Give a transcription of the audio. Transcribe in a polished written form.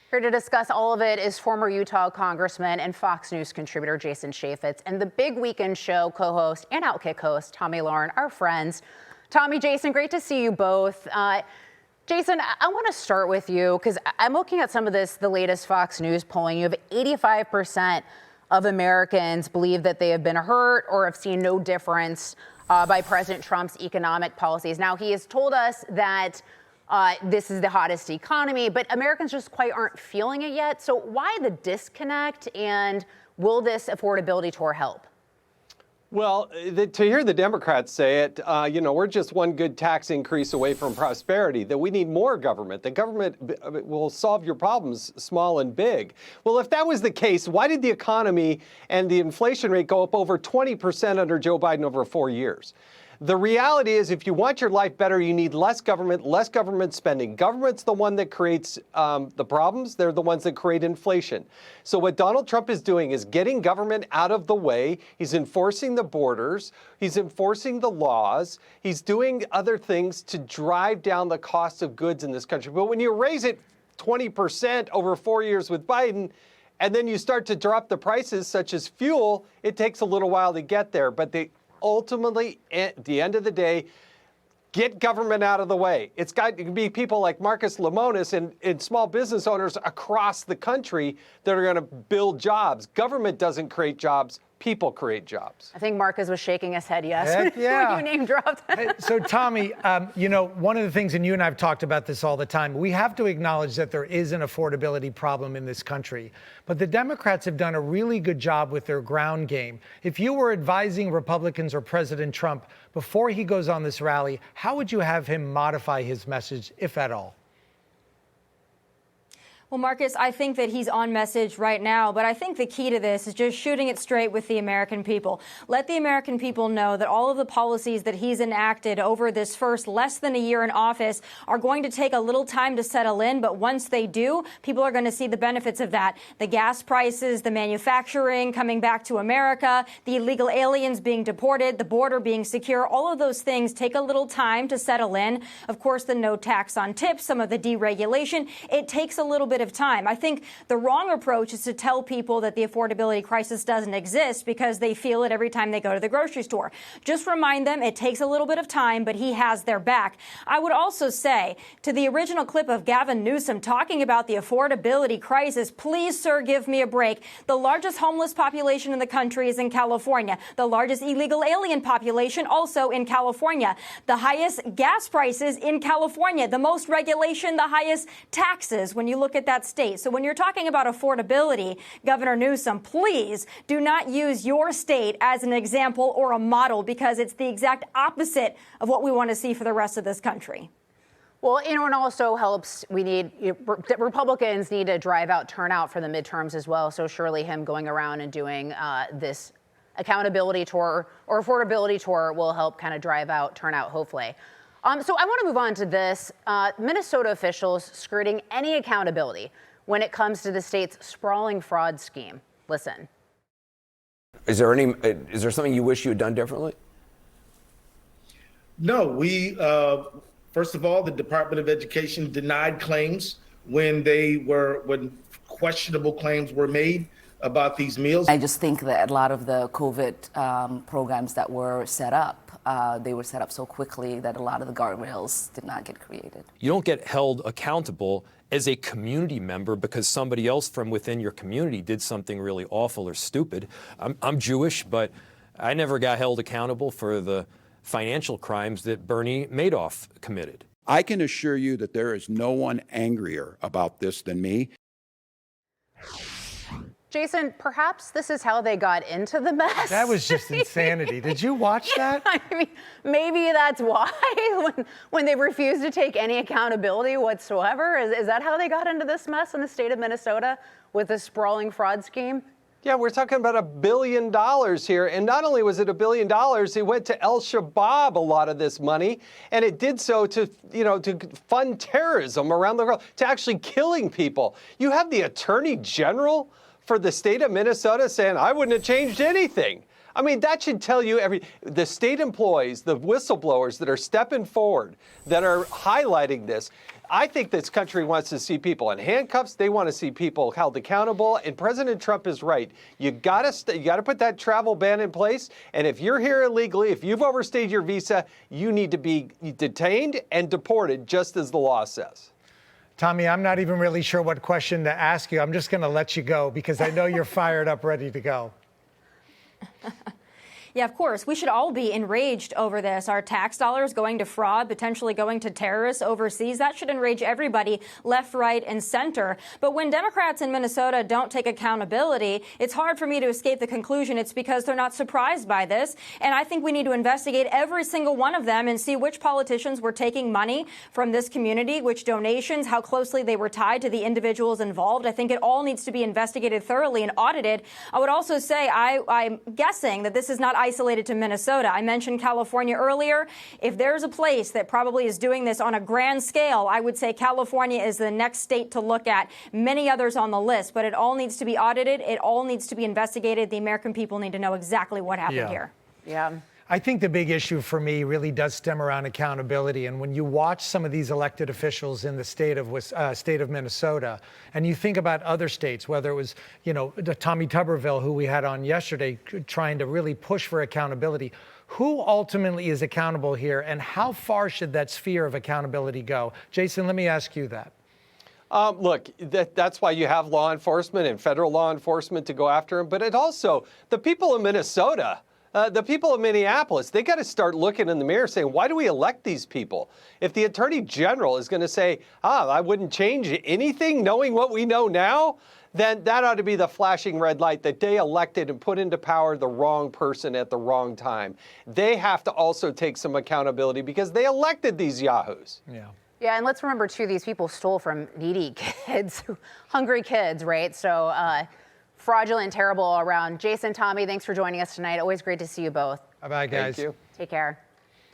Here to discuss all of it is former Utah Congressman and Fox News contributor Jason Chaffetz and the Big Weekend Show co-host and Outkick host Tomi Lahren, our friends. Tomi, Jason, great to see you both. Jason, I want to start with you because I'm looking at some of the latest Fox News polling. You have 85% of Americans believe that they have been hurt or have seen no difference by President Trump's economic policies. Now, he has told us that this is the hottest economy, but Americans just quite aren't feeling it yet. So why the disconnect, and will this affordability tour help? Well, to hear the Democrats say it, we're just one good tax increase away from prosperity, that we need more government. The government will solve your problems, small and big. Well, if that was the case, why did the economy and the inflation rate go up over 20% under Joe Biden over 4 years? The reality is, if you want your life better, you need less government spending. Government's the one that creates the problems. They're the ones that create inflation. So what Donald Trump is doing is getting government out of the way. He's enforcing the borders. He's enforcing the laws. He's doing other things to drive down the cost of goods in this country. But when you raise it 20% over 4 years with Biden, and then you start to drop the prices, such as fuel, it takes a little while to get there. But ultimately, at the end of the day, get government out of the way. It's got to be people like Marcus Lemonis and small business owners across the country that are going to build jobs. Government doesn't create jobs. People create jobs. I think Marcus was shaking his head yes Heck yeah. when you name dropped. So, Tomi, one of the things, and you and I have talked about this all the time, we have to acknowledge that there is an affordability problem in this country. But the Democrats have done a really good job with their ground game. If you were advising Republicans or President Trump before he goes on this rally, how would you have him modify his message, if at all? Well, Marcus, I think that he's on message right now, but I think the key to this is just shooting it straight with the American people. Let the American people know that all of the policies that he's enacted over this first less than a year in office are going to take a little time to settle in, but once they do, people are going to see the benefits of that. The gas prices, the manufacturing coming back to America, the illegal aliens being deported, the border being secure, all of those things take a little time to settle in. Of course, the no tax on tips, some of the deregulation, it takes a little bit of time. I think the wrong approach is to tell people that the affordability crisis doesn't exist because they feel it every time they go to the grocery store. Just remind them it takes a little bit of time, but he has their back. I would also say to the original clip of Gavin Newsom talking about the affordability crisis, please, sir, give me a break. The largest homeless population in the country is in California. The largest illegal alien population also in California. The highest gas prices in California. The most regulation, the highest taxes when you look at that state. So when you're talking about affordability, Governor Newsom, please do not use your state as an example or a model, because it's the exact opposite of what we want to see for the rest of this country. Well, it also helps. Republicans need to drive out turnout for the midterms as well. So surely him going around and doing this accountability tour or affordability tour will help kind of drive out turnout, hopefully. So I want to move on to this. Minnesota officials skirting any accountability when it comes to the state's sprawling fraud scheme. Listen. Is there something you wish you had done differently? No, first of all, the Department of Education denied claims when questionable claims were made about these meals. I just think that a lot of the COVID programs that were set up, they were set up so quickly that a lot of the guardrails did not get created. You don't get held accountable as a community member because somebody else from within your community did something really awful or stupid. I'm Jewish, but I never got held accountable for the financial crimes that Bernie Madoff committed. I can assure you that there is no one angrier about this than me. Jason, perhaps this is how they got into the mess. That was just insanity. Did you watch that? I mean, maybe that's why when they refuse to take any accountability whatsoever. Is that how they got into this mess in the state of Minnesota with this sprawling fraud scheme? Yeah, we're talking about $1 billion here. And not only was it $1 billion, it went to Al-Shabaab, a lot of this money. And it did so to fund terrorism around the world, to actually killing people. You have the Attorney General for the state of Minnesota saying, I wouldn't have changed anything. I mean, that should tell you the state employees, the whistleblowers that are stepping forward, that are highlighting this. I think this country wants to see people in handcuffs. They want to see people held accountable. And President Trump is right. You got to put that travel ban in place. And if you're here illegally, if you've overstayed your visa, you need to be detained and deported, just as the law says. Tomi, I'm not even really sure what question to ask you. I'm just going to let you go because I know you're fired up, ready to go. Yeah, of course. We should all be enraged over this. Our tax dollars going to fraud, potentially going to terrorists overseas. That should enrage everybody, left, right, and center. But when Democrats in Minnesota don't take accountability, it's hard for me to escape the conclusion it's because they're not surprised by this. And I think we need to investigate every single one of them and see which politicians were taking money from this community, which donations, how closely they were tied to the individuals involved. I think it all needs to be investigated thoroughly and audited. I would also say I'm guessing that this is not isolated to Minnesota. I mentioned California earlier. If there's a place that probably is doing this on a grand scale, I would say California is the next state to look at. Many others on the list, but it all needs to be audited. It all needs to be investigated. The American people need to know exactly what happened here. Yeah. I think the big issue for me really does stem around accountability. And when you watch some of these elected officials in the state of Minnesota, and you think about other states, whether it was, Tommy Tuberville, who we had on yesterday, trying to really push for accountability, who ultimately is accountable here, and how far should that sphere of accountability go? Jason, let me ask you that. Look, that's why you have law enforcement and federal law enforcement to go after them. But it also, the people of Minnesota, the people of Minneapolis, they got to start looking in the mirror saying, why do we elect these people? If the Attorney General is going to say, I wouldn't change anything knowing what we know now, then that ought to be the flashing red light that they elected and put into power the wrong person at the wrong time. They have to also take some accountability because they elected these yahoos. Yeah, and let's remember, too, these people stole from needy kids, hungry kids, right? So fraudulent, terrible all around. Jason, Tomi, thanks for joining us tonight. Always great to see you both. Bye-bye, guys. Thank you. Take care.